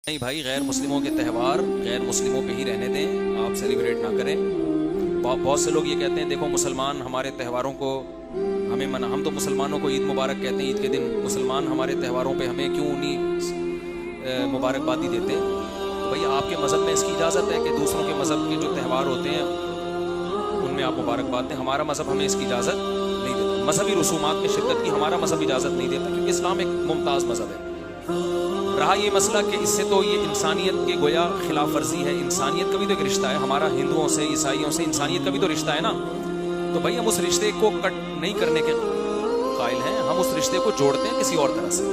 نہیں بھائی، غیر مسلموں کے تہوار غیر مسلموں پہ ہی رہنے دیں، آپ سیلیبریٹ نہ کریں۔ بہت سے لوگ یہ کہتے ہیں دیکھو مسلمان ہمارے تہواروں کو ہمیں ہم تو مسلمانوں کو عید مبارک کہتے ہیں، عید کے دن مسلمان ہمارے تہواروں پہ ہمیں کیوں نہیں مبارکبادی دیتے؟ تو بھائی آپ کے مذہب میں اس کی اجازت ہے کہ دوسروں کے مذہب کے جو تہوار ہوتے ہیں ان میں آپ مبارکباد دیں۔ ہمارا مذہب ہمیں اس کی اجازت نہیں دیتا، مذہبی رسومات میں شرکت کی ہمارا مذہب اجازت نہیں دیتا، کیونکہ اسلام ایک ممتاز مذہب ہے۔ رہا یہ مسئلہ کہ اس سے تو یہ انسانیت کے گویا خلاف ورزی ہے، انسانیت کا بھی تو ایک رشتہ ہے ہمارا، ہندوؤں سے عیسائیوں سے انسانیت کا بھی تو رشتہ ہے نا۔ تو بھائی ہم اس رشتے کو کٹ نہیں کرنے کے قائل ہیں، ہم اس رشتے کو جوڑتے ہیں کسی اور طرح سے۔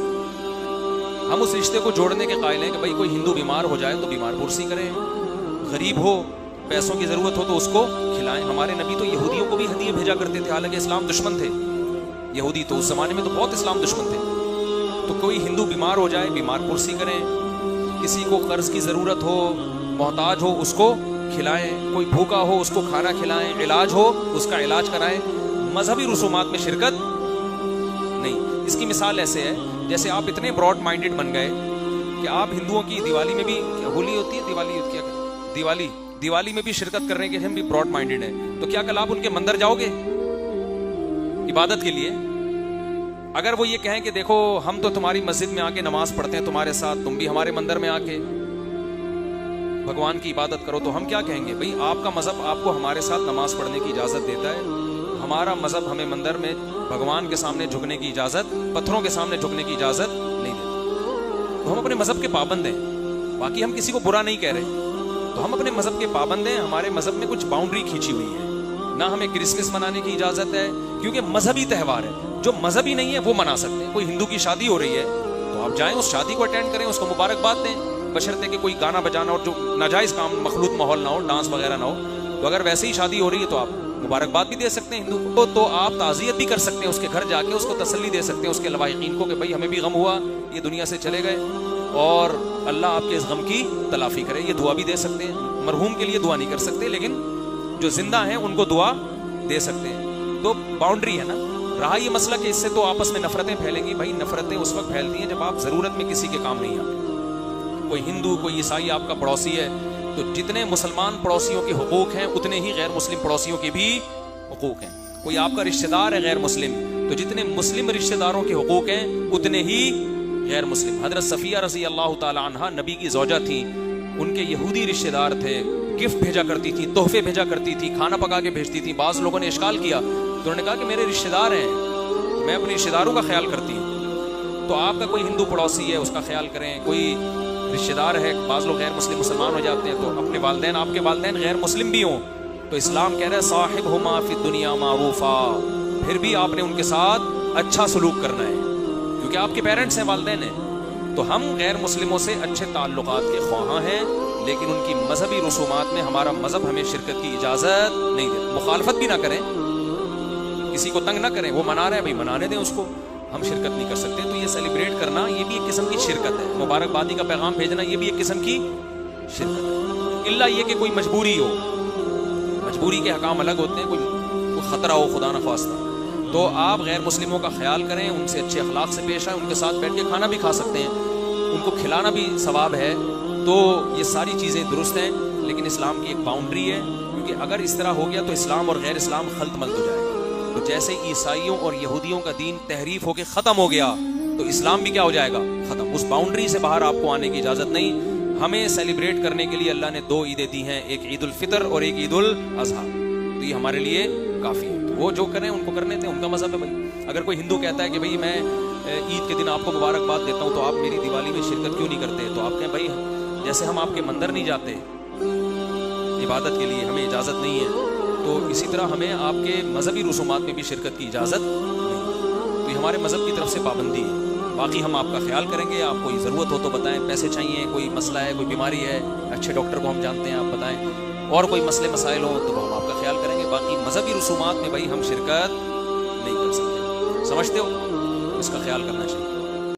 ہم اس رشتے کو جوڑنے کے قائل ہیں کہ بھائی کوئی ہندو بیمار ہو جائے تو بیمار پرسی کریں، غریب ہو پیسوں کی ضرورت ہو تو اس کو کھلائیں۔ ہمارے نبی تو یہودیوں کو بھی ہدیے بھیجا کرتے تھے، حالانکہ اسلام دشمن تھے یہودی، تو اس زمانے میں تو بہت اسلام دشمن تھے۔ تو کوئی ہندو بیمار ہو جائے بیمار پرسی کریں، کسی کو قرض کی ضرورت ہو محتاج ہو اس کو کھلائیں، کوئی بھوکا ہو اس کو کھانا کھلائیں، علاج ہو اس کا علاج کرائیں۔ مذہبی رسومات میں شرکت نہیں۔ اس کی مثال ایسے ہے جیسے آپ اتنے براڈ مائنڈڈ بن گئے کہ آپ ہندوؤں کی دیوالی میں بھی، ہولی ہوتی ہے دیوالی میں بھی شرکت کر رہے ہیں کہ ہم بھی براڈ مائنڈڈ ہیں۔ تو کیا کل آپ ان کے مندر جاؤ گے عبادت کے لیے؟ اگر وہ یہ کہیں کہ دیکھو ہم تو تمہاری مسجد میں آ کے نماز پڑھتے ہیں تمہارے ساتھ، تم بھی ہمارے مندر میں آ کے بھگوان کی عبادت کرو، تو ہم کیا کہیں گے؟ بھئی آپ کا مذہب آپ کو ہمارے ساتھ نماز پڑھنے کی اجازت دیتا ہے، ہمارا مذہب ہمیں مندر میں بھگوان کے سامنے جھکنے کی اجازت، پتھروں کے سامنے جھکنے کی اجازت نہیں دیتا۔ تو ہم اپنے مذہب کے پابند ہیں، باقی ہم کسی کو برا نہیں کہہ رہے، تو ہم اپنے مذہب کے پابند ہیں۔ ہمارے مذہب میں کچھ باؤنڈری کھینچی ہوئی ہے، نہ ہمیں کرسمس منانے کی اجازت ہے کیونکہ مذہبی تہوار ہے، جو مذہبی نہیں ہے وہ منا سکتے ہیں۔ کوئی ہندو کی شادی ہو رہی ہے تو آپ جائیں اس شادی کو اٹینڈ کریں، اس کو مبارکباد دیں، بشرطے کہ کوئی گانا بجانا اور جو ناجائز کام مخلوط ماحول نہ ہو، ڈانس وغیرہ نہ ہو۔ تو اگر ویسے ہی شادی ہو رہی ہے تو آپ مبارکباد بھی دے سکتے ہیں ہندو کو، تو آپ تعزیت بھی کر سکتے ہیں، اس کے گھر جا کے اس کو تسلی دے سکتے ہیں، اس کے لواحقین کو کہ بھائی ہمیں بھی غم ہوا، یہ دنیا سے چلے گئے اور اللہ آپ کے اس غم کی تلافی کرے۔ یہ دعا بھی دے سکتے ہیں، مرحوم کے لیے دعا نہیں کر سکتے لیکن جو زندہ ہیں ان کو دعا دے سکتے ہیں۔ تو باؤنڈری ہے نا۔ رہا یہ مسئلہ کہ اس سے تو آپس میں نفرتیں پھیلیں گی، بھائی نفرتیں اس وقت پھیلتی ہیں جب آپ ضرورت میں کسی کے کام نہیں آتے۔ کوئی ہندو کوئی عیسائی آپ کا پڑوسی ہے تو جتنے مسلمان پڑوسیوں کے حقوق ہیں اتنے ہی غیر مسلم پڑوسیوں کے بھی حقوق ہیں۔ کوئی آپ کا رشتہ دار ہے غیر مسلم تو جتنے مسلم رشتہ داروں کے حقوق ہیں اتنے ہی غیر مسلم۔ حضرت صفیہ رضی اللہ تعالی عنہا نبی کی زوجہ تھی، ان کے یہودی رشتہ دار تھے، گفٹ بھیجا کرتی تھی، تحفے بھیجا کرتی تھی، کھانا پکا کے بھیجتی تھی۔ بعض لوگوں نے اشکال کیا تو انہوں نے کہا کہ میرے رشتہ دار ہیں، میں اپنے رشتہ داروں کا خیال کرتی ہوں۔ تو آپ کا کوئی ہندو پڑوسی ہے اس کا خیال کریں، کوئی رشتہ دار ہے، بعض لوگ غیر مسلم مسلمان ہو جاتے ہیں تو اپنے والدین، آپ کے والدین غیر مسلم بھی ہوں تو اسلام کہہ رہا ہے صاحبہما فی الدنیا معروفا، پھر بھی آپ نے ان کے ساتھ اچھا سلوک کرنا ہے کیونکہ آپ کے پیرنٹس ہیں، والدین ہیں۔ تو ہم غیر مسلموں سے اچھے تعلقات کے خواہاں ہیں لیکن ان کی مذہبی رسومات میں ہمارا مذہب ہمیں شرکت کی اجازت نہیں دیتا۔ مخالفت بھی نہ کریں، کسی کو تنگ نہ کریں، وہ منا رہا ہے بھائی منانے دیں اس کو، ہم شرکت نہیں کر سکتے۔ تو یہ سیلیبریٹ کرنا یہ بھی ایک قسم کی شرکت ہے، مبارکبادی کا پیغام بھیجنا یہ بھی ایک قسم کی شرکت ہے، الا یہ کہ کوئی مجبوری ہو، مجبوری کے حکام الگ ہوتے ہیں، کوئی خطرہ ہو خدا نخواستہ تو آپ غیر مسلموں کا خیال کریں، ان سے اچھے اخلاق سے پیش آئیں، ان کے ساتھ بیٹھ کے کھانا بھی کھا سکتے ہیں، ان کو کھلانا بھی ثواب ہے۔ تو یہ ساری چیزیں درست ہیں لیکن اسلام کی ایک باؤنڈری ہے، کیونکہ اگر اس طرح ہو گیا تو اسلام اور غیر اسلام خلط ملط ہو جائے گا۔ تو جیسے عیسائیوں اور یہودیوں کا دین تحریف ہو کے ختم ہو گیا تو اسلام بھی کیا ہو جائے گا؟ ختم۔ اس باؤنڈری سے باہر آپ کو آنے کی اجازت نہیں۔ ہمیں سیلیبریٹ کرنے کے لیے اللہ نے دو عیدیں دی ہیں، ایک عید الفطر اور ایک عید الاضحیٰ، تو یہ ہمارے لیے کافی ہے۔ تو وہ جو کریں ان کو کرنے دیں، ان کا مذہب ہے بھائی۔ اگر کوئی ہندو کہتا ہے کہ بھائی میں عید کے دن آپ کو مبارکباد دیتا ہوں تو آپ میری دیوالی میں شرکت کیوں نہیں کرتے؟ تو آپ کہیں بھائی جیسے ہم آپ کے مندر نہیں جاتے عبادت کے لیے، ہمیں اجازت نہیں ہے، تو اسی طرح ہمیں آپ کے مذہبی رسومات میں بھی شرکت کی اجازت نہیں۔ تو یہ ہمارے مذہب کی طرف سے پابندی ہے۔ باقی ہم آپ کا خیال کریں گے، آپ کوئی ضرورت ہو تو بتائیں، پیسے چاہیے، کوئی مسئلہ ہے، کوئی بیماری ہے، اچھے ڈاکٹر کو ہم جانتے ہیں آپ بتائیں، اور کوئی مسئلے مسائل ہوں تو ہم آپ کا خیال کریں گے۔ باقی مذہبی رسومات میں بھائی ہم شرکت نہیں کر سکتے، سمجھتے ہو؟ اس کا خیال کرنا چاہیے۔